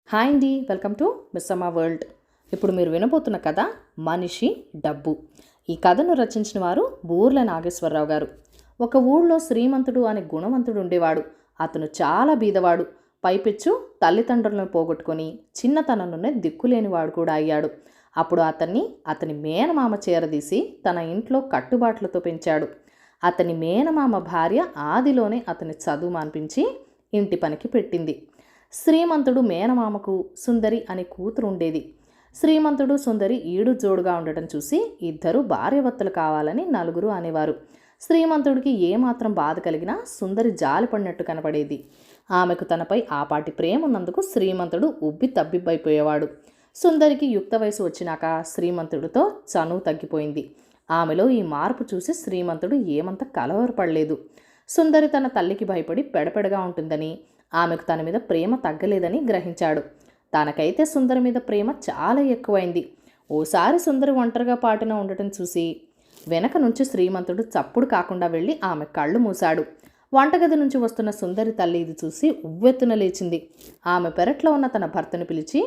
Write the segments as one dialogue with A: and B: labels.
A: Hi అండి, welcome to Missamma world. ఇప్పుడు మీరు వినబోతున్న కథ మనిషి డబ్బు. ఈ కథను రచించిన వారు బూర్ల నాగేశ్వరరావు గారు. ఒక ఊళ్ళో శ్రీమంతుడు అనే గుణవంతుడు ఉండేవాడు. అతను చాలా బీదవాడు. పైపెచ్చు తల్లిదండ్రులను పోగొట్టుకొని చిన్నతనంలోనే దిక్కులేనివాడు కూడా అయ్యాడు. అప్పుడు అతని మేనమామ చేరదీసి తన ఇంట్లో కట్టుబాట్లతో పెంచాడు. అతని మేనమామ భార్య ఆదిలోనే అతని చదువు మాన్పించి ఇంటి పనికి పెట్టింది. శ్రీమంతుడు మేనమామకు సుందరి అనే కూతురు ఉండేది. శ్రీమంతుడు సుందరి ఈడు జోడుగా ఉండటం చూసి ఇద్దరు భార్యాభర్తలు కావాలని నలుగురు అనేవారు. శ్రీమంతుడికి ఏమాత్రం బాధ కలిగినా సుందరి జాలిపడినట్టు కనపడేది. ఆమెకు తనపై ఆపాటి ప్రేమ ఉన్నందుకు శ్రీమంతుడు ఉబ్బి తబ్బిబ్బైపోయేవాడు. సుందరికి యుక్త వయసు వచ్చినాక శ్రీమంతుడితో చనువు తగ్గిపోయింది. ఆమెలో ఈ మార్పు చూసి శ్రీమంతుడు ఏమంత కలవరపడలేదు. సుందరి తన తల్లికి భయపడి పెడపెడగా ఉంటుందని, ఆమెకు తన మీద ప్రేమ తగ్గలేదని గ్రహించాడు. తనకైతే సుందరి మీద ప్రేమ చాలా ఎక్కువైంది. ఓసారి సుందరి ఒంటరిగా పాటున ఉండటం చూసి వెనక నుంచి శ్రీమంతుడు చప్పుడు కాకుండా వెళ్ళి ఆమె కళ్ళు మూశాడు. వంటగది నుంచి వస్తున్న సుందరి తల్లి ఇది చూసి ఉవ్వెత్తున లేచింది. ఆమె పెరట్లో ఉన్న తన భర్తను పిలిచి,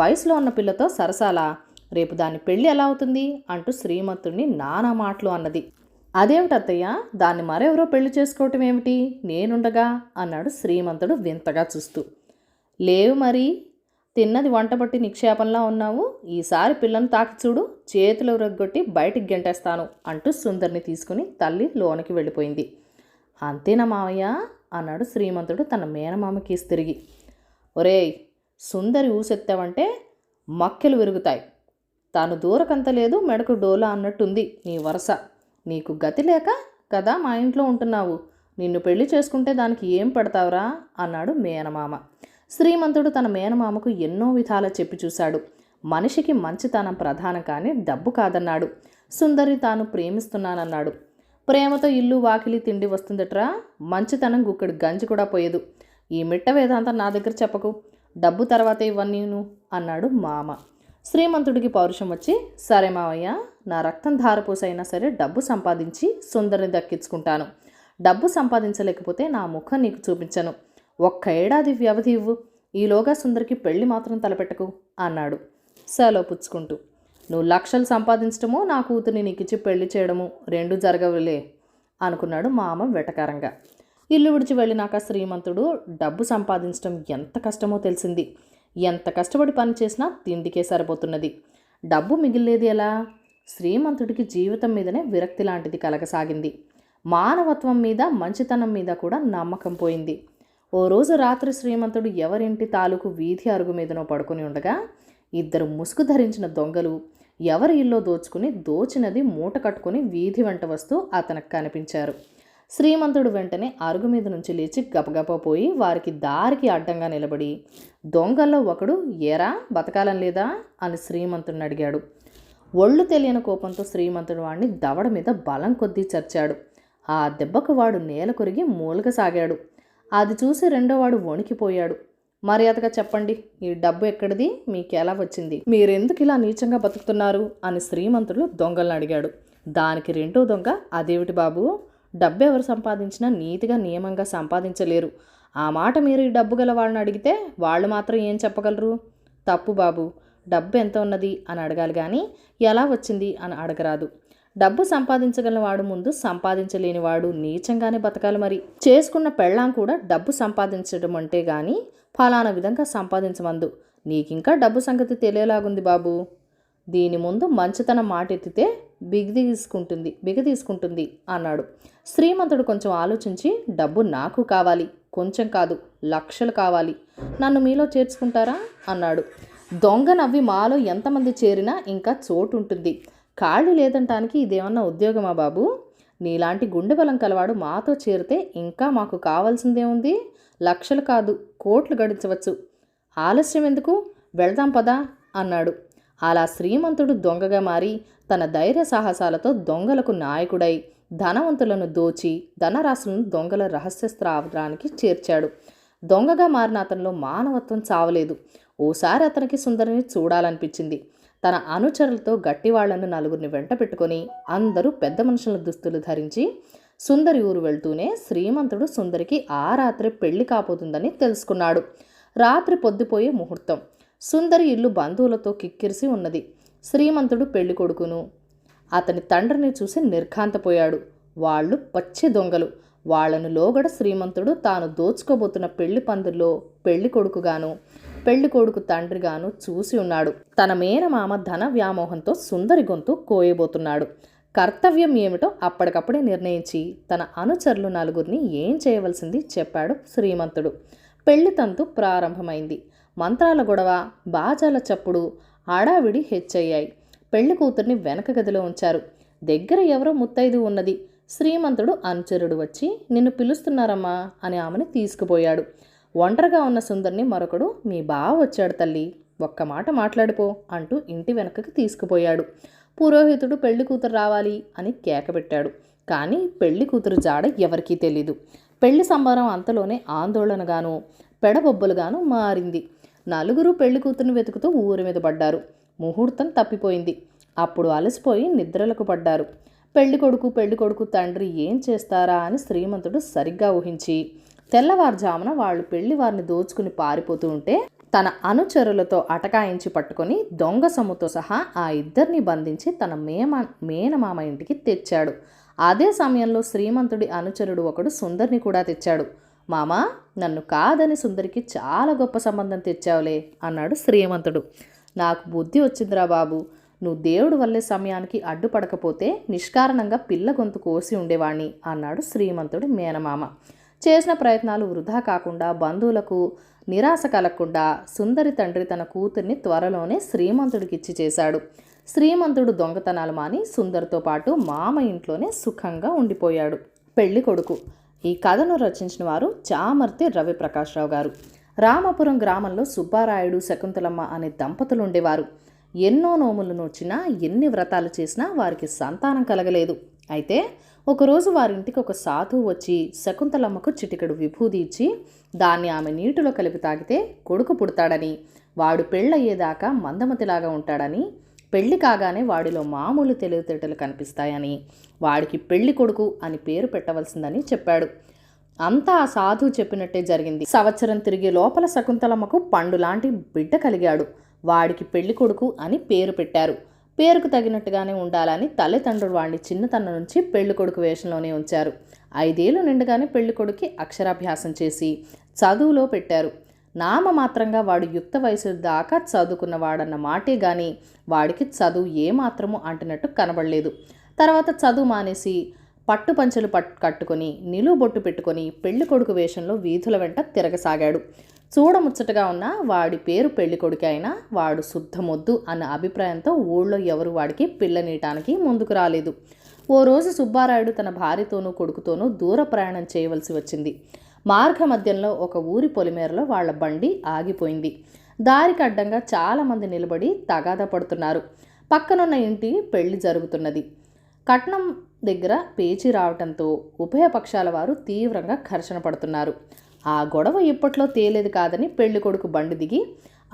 A: వయసులో ఉన్న పిల్లతో సరసాలా, రేపు దాని పెళ్ళి ఎలా అవుతుంది అంటూ శ్రీమంతుడిని నానా మాటలు అన్నది. అదేమిటత్తయ్య, దాన్ని మరెవరో పెళ్లి చేసుకోవటం ఏమిటి, నేనుండగా అన్నాడు శ్రీమంతుడు వింతగా చూస్తూ. లేవు మరి, తిన్నది వంటబట్టి నిక్షేపంలా ఉన్నావు. ఈసారి పిల్లను తాకి చూడు, చేతులు రగ్గొట్టి బయటికి గెంటేస్తాను అంటూ సుందరిని తీసుకుని తల్లి లోనికి వెళ్ళిపోయింది. అంతేనా మావయ్య అన్నాడు శ్రీమంతుడు తన మేనమామకి తిరిగి. ఒరేయ్, సుందరి ఊసెత్తావంటే మక్కెలు విరుగుతాయి. తాను దూరకంత లేదు, మెడకు డోలా అన్నట్టుంది నీ వరస. నీకు గతి లేక కదా మా ఇంట్లో ఉంటున్నావు. నిన్ను పెళ్లి చేసుకుంటే దానికి ఏం పెడతావురా అన్నాడు మేనమామ. శ్రీమంతుడు తన మేనమామకు ఎన్నో విధాల చెప్పి చూశాడు. మనిషికి మంచితనం ప్రధానం కానీ డబ్బు కాదన్నాడు. సుందరి తాను ప్రేమిస్తున్నానన్నాడు. ప్రేమతో ఇల్లు వాకిలి తిండి వస్తుందట్రా, మంచితనం గుక్కడి గంజి కూడా పోయేదు. ఈ మిట్ట వేదాంతం నా దగ్గర చెప్పకు, డబ్బు తర్వాతే ఇవన్నీను అన్నాడు మామ. శ్రీమంతుడికి పౌరుషం వచ్చి, సరే మావయ్య, నా రక్తం ధారపోసైనా సరే డబ్బు సంపాదించి సుందరిని దక్కించుకుంటాను. డబ్బు సంపాదించలేకపోతే నా ముఖం నీకు చూపించను. ఒక్క ఏడాది వ్యవధి ఇవ్వు, ఈలోగా సుందరికి పెళ్లి మాత్రం తలపెట్టకు అన్నాడు సెలవు పుచ్చుకుంటూ. నువ్వు లక్షలు సంపాదించడము, నా కూతుర్ని నీకిచ్చి పెళ్లి చేయడము రెండూ జరగవులే అనుకున్నాడు మామ వెటకారంగా. ఇల్లు విడిచి వెళ్ళినాక శ్రీమంతుడు డబ్బు సంపాదించడం ఎంత కష్టమో తెలిసింది. ఎంత కష్టపడి పని చేసినా తిండికే సరిపోతున్నది. డబ్బు మిగిలేది ఎలా? శ్రీమంతుడికి జీవితం మీదనే విరక్తి లాంటిది కలగసాగింది. మానవత్వం మీద, మంచితనం మీద కూడా నమ్మకం పోయింది. ఓ రోజు రాత్రి శ్రీమంతుడు ఎవరింటి తాలూకు వీధి అరుగు మీదనో పడుకుని ఉండగా ఇద్దరు ముసుగు ధరించిన దొంగలు ఎవరి ఇల్లో దోచినది మూట కట్టుకుని వీధి వెంట వస్తూ అతనికి కనిపించారు. శ్రీమంతుడు వెంటనే అరుగు మీద నుంచి లేచి గబగబా పోయి వారికి దారికి అడ్డంగా నిలబడి, దొంగల్లో ఒకడు, ఏరా బతకాలం లేదా అని శ్రీమంతుడిని అడిగాడు. ఒళ్ళు తెలియని కోపంతో శ్రీమంతుడు వాడిని దవడ మీద బలం కొద్దీ చర్చాడు. ఆ దెబ్బకు వాడు నేల కొరిగి మూలగసాగాడు. అది చూసి రెండోవాడు వణికిపోయాడు. మర్యాదగా చెప్పండి, ఈ డబ్బు ఎక్కడిది, మీకెలా వచ్చింది, మీరెందుకు ఇలా నీచంగా బతుకుతున్నారు అని శ్రీమంతుడు దొంగలను అడిగాడు. దానికి రెండో దొంగ, అదేమిటి బాబు, డబ్బు ఎవరు సంపాదించినా నీతిగా నియమంగా సంపాదించలేరు. ఆ మాట మీరు ఈ డబ్బు గల వాళ్ళని అడిగితే వాళ్ళు మాత్రం ఏం చెప్పగలరు? తప్పు బాబు, డబ్బు ఎంత ఉన్నది అని అడగాలి కానీ ఎలా వచ్చింది అని అడగరాదు. డబ్బు సంపాదించగలవాడు ముందు సంపాదించలేనివాడు నీచంగానే బతకాలి. మరి చేసుకున్న పెళ్ళాం కూడా డబ్బు సంపాదించడం అంటే కానీ ఫలానా విధంగా సంపాదించమందు. నీకింకా డబ్బు సంగతి తెలియలాగుంది బాబు. దీని ముందు మంచితనం మాట ఎత్తితే బిగ తీసుకుంటుంది అన్నాడు. శ్రీమంతుడు కొంచెం ఆలోచించి, డబ్బు నాకు కావాలి, కొంచెం కాదు లక్షలు కావాలి, నన్ను మీలో చేర్చుకుంటారా అన్నాడు. దొంగ నవ్వి, మాలో ఎంతమంది చేరినా ఇంకా చోటు ఉంటుంది. ఖాళీ లేదంటానికి ఇదేమన్నా ఉద్యోగమా బాబు? నీలాంటి గుండె బలం కలవాడు మాతో చేరితే ఇంకా మాకు కావాల్సిందేముంది? లక్షలు కాదు కోట్లు గడించవచ్చు. ఆలస్యం ఎందుకు, వెళ్దాం పదా అన్నాడు. అలా శ్రీమంతుడు దొంగగా మారి తన ధైర్య సాహసాలతో దొంగలకు నాయకుడై ధనవంతులను దోచి ధనరాశులను దొంగల రహస్య స్థావరానికి చేర్చాడు. దొంగగా మారిన అతనిలో మానవత్వం చావలేదు. ఓసారి అతనికి సుందరిని చూడాలనిపించింది. తన అనుచరులతో గట్టివాళ్లను నలుగురిని వెంట పెట్టుకొని అందరూ పెద్ద మనుషుల దుస్తులు ధరించి సుందరి ఊరు వెళ్తూనే శ్రీమంతుడు సుందరికి ఆ రాత్రి పెళ్లి కాబోతుందని తెలుసుకున్నాడు. రాత్రి పొద్దుపోయే ముహూర్తం. సుందరి ఇల్లు బంధువులతో కిక్కిరిసి ఉన్నది. శ్రీమంతుడు పెళ్లి కొడుకును అతని తండ్రిని చూసి నిర్ఘాంతపోయాడు. వాళ్ళు పచ్చి దొంగలు. వాళ్లను లోగడ శ్రీమంతుడు తాను దోచుకోబోతున్న పెళ్లి పందిర్లో పెళ్లి కొడుకుగాను పెళ్లి కొడుకు తండ్రిగాను చూసి ఉన్నాడు. తన మేనమామ ధన వ్యామోహంతో సుందరి గొంతు కోయబోతున్నాడు. కర్తవ్యం ఏమిటో అప్పటికప్పుడే నిర్ణయించి తన అనుచరులు నలుగురిని ఏం చేయవలసింది చెప్పాడు శ్రీమంతుడు. పెళ్లి తంతు ప్రారంభమైంది. మంత్రాల గొడవ, బాజాల చప్పుడు, హడావిడి హెచ్చయ్యాయి. పెళ్లి కూతుర్ని వెనక గదిలో ఉంచారు. దగ్గర ఎవరో ముత్తైదు ఉన్నది. శ్రీమంతుడు అనుచరుడు వచ్చి, నిన్ను పిలుస్తున్నారమ్మా అని ఆమెను తీసుకుపోయాడు. ఒంటరిగా ఉన్న సుందరిని మరొకడు, మీ బావ వచ్చాడు తల్లి, ఒక్క మాట మాట్లాడిపో అంటూ ఇంటి వెనకకి తీసుకుపోయాడు. పురోహితుడు పెళ్లి కూతురు రావాలి అని కేకబెట్టాడు. కానీ పెళ్లి కూతురు జాడ ఎవరికీ తెలీదు. పెళ్లి సంబరం అంతలోనే ఆందోళనగాను పెడబొబ్బలుగాను మారింది. నలుగురు పెళ్లి కూతురుని వెతుకుతూ ఊరి మీద పడ్డారు. ముహూర్తం తప్పిపోయింది. అప్పుడు అలసిపోయి నిద్రలకు పడ్డారు. పెళ్లి కొడుకు తండ్రి ఏం చేస్తారా అని శ్రీమంతుడు సరిగ్గా ఊహించి తెల్లవారుజామున వాళ్ళు పెళ్లి వారిని దోచుకుని పారిపోతూ ఉంటే తన అనుచరులతో అటకాయించి పట్టుకొని దొంగ సొమ్ముతో సహా ఆ ఇద్దరిని బంధించి తన మేనమామ ఇంటికి తెచ్చాడు. అదే సమయంలో శ్రీమంతుడి అనుచరుడు ఒకడు సుందరిని కూడా తెచ్చాడు. మామా, నన్ను కాదని సుందరికి చాలా గొప్ప సంబంధం తెచ్చావులే అన్నాడు శ్రీమంతుడు. నాకు బుద్ధి వచ్చిందిరా బాబు, నువ్వు దేవుడు వల్లే సమయానికి అడ్డుపడకపోతే నిష్కారణంగా పిల్ల గొంతు కోసి ఉండేవాణ్ణి అన్నాడు శ్రీమంతుడి మేనమామ. చేసిన ప్రయత్నాలు వృధా కాకుండా, బంధువులకు నిరాశ కలగకుండా సుందరి తండ్రి తన కూతుర్ని త్వరలోనే శ్రీమంతుడికిచ్చి చేశాడు. శ్రీమంతుడు దొంగతనాలు మాని సుందరితో పాటు మామ ఇంట్లోనే సుఖంగా ఉండిపోయాడు. పెళ్లి కొడుకు. ఈ కథను రచించిన వారు చామర్తి రవిప్రకాశ్రావు గారు. రామపురం గ్రామంలో సుబ్బారాయుడు, శకుంతలమ్మ అనే దంపతులు ఉండేవారు. ఎన్నో నోములు నోచినా, ఎన్ని వ్రతాలు చేసినా వారికి సంతానం కలగలేదు. అయితే ఒకరోజు వారింటికి ఒక సాధువు వచ్చి శకుంతలమ్మకు చిటికెడు విభూది ఇచ్చి దాన్ని ఆమె నీటిలో కలిపి తాగితే కొడుకు పుడతాడని, వాడు పెళ్ళయ్యేదాకా మందమతిలాగా ఉంటాడని, పెళ్లి కాగానే వాడిలో మామూలు తెలివితేటలు కనిపిస్తాయని, వాడికి పెళ్లి కొడుకు అని పేరు పెట్టవలసిందని చెప్పాడు. అంతా ఆ సాధువు చెప్పినట్టే జరిగింది. సంవత్సరం తిరిగే లోపల శకుంతలమ్మకు పండు లాంటి బిడ్డ కలిగాడు. వాడికి పెళ్లి కొడుకు అని పేరు పెట్టారు. పేరుకు తగినట్టుగానే ఉండాలని తల్లిదండ్రులు వాడిని చిన్నతనం నుంచి పెళ్లి కొడుకు వేషంలోనే ఉంచారు. 5 ఏళ్ళు నిండగానే పెళ్లి కొడుకు అక్షరాభ్యాసం చేసి చదువులో పెట్టారు. నామమాత్రంగా వాడు యుక్త వయసు దాకా చదువుకున్నవాడన్న మాటే గాని వాడికి చదువు ఏమాత్రము అంటున్నట్టు కనబడలేదు. తర్వాత చదువు మానేసి పట్టు పంచెలు కట్టుకొని నిలువుబొట్టు పెట్టుకొని పెళ్లి కొడుకు వేషంలో వీధుల వెంట తిరగసాగాడు. చూడముచ్చటగా ఉన్న వాడి పేరు పెళ్లి కొడుకు అయినా వాడు శుద్ధమొద్దు అన్న అభిప్రాయంతో ఊళ్ళో ఎవరు వాడికి పిల్లనీయటానికి ముందుకు రాలేదు. ఓ రోజు సుబ్బారాయుడు తన భార్యతోనూ కొడుకుతోనూ దూర ప్రయాణం చేయవలసి వచ్చింది. మార్గ మధ్యంలో ఒక ఊరి పొలిమేరలో వాళ్ల బండి ఆగిపోయింది. దారికి అడ్డంగా చాలామంది నిలబడి తగాదా పడుతున్నారు. పక్కనున్న ఇంటి పెళ్లి జరుగుతున్నది. కట్నం దగ్గర పేచీ రావటంతో ఉభయ పక్షాల వారు తీవ్రంగా ఘర్షణ పడుతున్నారు. ఆ గొడవ ఇప్పట్లో తేలేదు కాదని పెళ్లి కొడుకు బండి దిగి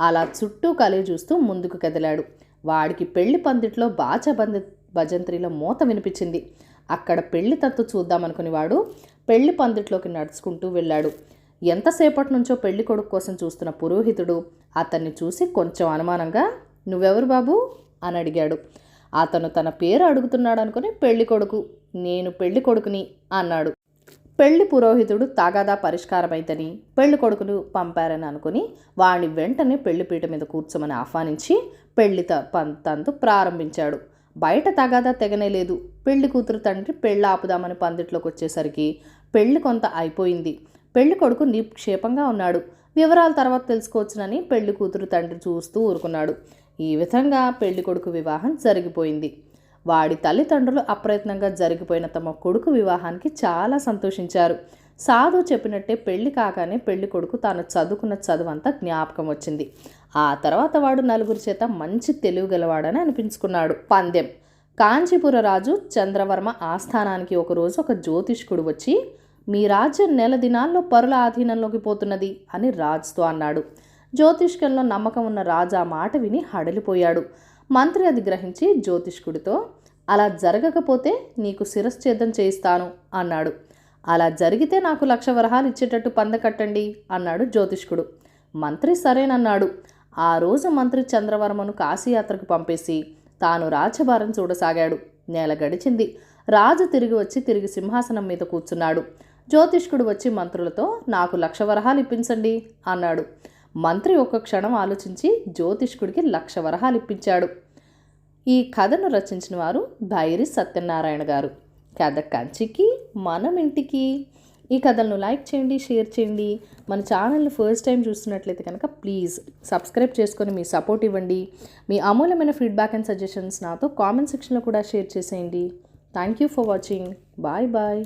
A: అలా చుట్టూ కలయి చూస్తూ ముందుకు కదిలాడు. వాడికి పెళ్లి పందిట్లో భజంత్రిలో మోత వినిపించింది. అక్కడ పెళ్లి తంతు చూద్దామనుకుని వాడు పెళ్లి పందిట్లోకి నడుచుకుంటూ వెళ్ళాడు. ఎంతసేపటి నుంచో పెళ్లి కొడుకు కోసం చూస్తున్న పురోహితుడు అతన్ని చూసి కొంచెం అనుమానంగా, నువ్వెవరు బాబు అని అడిగాడు. అతను తన పేరు అడుగుతున్నాడు అనుకుని పెళ్లి కొడుకు, నేను పెళ్లి కొడుకుని అన్నాడు. పెళ్లి పురోహితుడు తగాదా పరిష్కారమైందని పెళ్లి కొడుకును పంపారని అనుకుని వాడిని వెంటనే పెళ్లిపీట మీద కూర్చోమని ఆహ్వానించి పెళ్లి తంతు ప్రారంభించాడు. బయట తగాదా తెగనేలేదు. పెళ్లి కూతురు తండ్రి పెళ్లి ఆపుదామని పందిట్లోకి వచ్చేసరికి పెళ్లి కొంత అయిపోయింది. పెళ్లి కొడుకు నిక్షేపంగా ఉన్నాడు. వివరాల తర్వాత తెలుసుకోవచ్చునని పెళ్లి కూతురు తండ్రి చూస్తూ ఊరుకున్నాడు. ఈ విధంగా పెళ్లి కొడుకు వివాహం జరిగిపోయింది. వాడి తల్లిదండ్రులు అప్రయత్నంగా జరిగిపోయిన తమ కొడుకు వివాహానికి చాలా సంతోషించారు. సాధు చెప్పినట్టే పెళ్లి కాగానే పెళ్లి కొడుకు తాను చదువుకున్న చదువంతా జ్ఞాపకం వచ్చింది. ఆ తర్వాత వాడు నలుగురి చేత మంచి తెలివి గలవాడని అనిపించుకున్నాడు. పందెం. కాంచీపుర రాజు చంద్రవర్మ ఆస్థానానికి ఒకరోజు ఒక జ్యోతిష్కుడు వచ్చి, మీ రాజ్యం నెల దినాల్లో పరుల ఆధీనంలోకి పోతున్నది అని రాజుతో అన్నాడు. జ్యోతిష్కంలో నమ్మకం ఉన్న రాజు ఆ మాట విని హడలిపోయాడు. మంత్రి అది గ్రహించి జ్యోతిష్కుడితో, అలా జరగకపోతే నీకు శిరశ్ఛేదం చేయిస్తాను అన్నాడు. అలా జరిగితే నాకు 1,00,000 వరహాలు ఇచ్చేటట్టు పందె కట్టండి అన్నాడు జ్యోతిష్కుడు. మంత్రి సరేనన్నాడు. ఆ రోజు మంత్రి చంద్రవర్మను కాశీయాత్రకు పంపేసి తాను రాజ్యభారం చూడసాగాడు. నెల గడిచింది. రాజు తిరిగి వచ్చి తిరిగి సింహాసనం మీద కూర్చున్నాడు. జ్యోతిష్కుడు వచ్చి మంత్రులతో నాకు 1,00,000 వరహాలు ఇప్పించండి అన్నాడు. మంత్రి ఒక్క క్షణం ఆలోచించి జ్యోతిష్కుడికి 1,00,000 వరహాలు ఇప్పించాడు. ఈ కథను రచించిన వారు భైరి సత్యనారాయణ గారు. కథ కంచికి మనం ఇంటికి. ఈ కథలను లైక్ చేయండి, షేర్ చేయండి. మన ఛానల్ని ఫస్ట్ టైం చూస్తున్నట్లయితే కనుక ప్లీజ్ సబ్స్క్రైబ్ చేసుకొని మీ సపోర్ట్ ఇవ్వండి. మీ అమూల్యమైన ఫీడ్బ్యాక్ అండ్ సజెషన్స్ నాతో కామెంట్ సెక్షన్లో కూడా షేర్ చేసేయండి. Thank you for watching. Bye bye.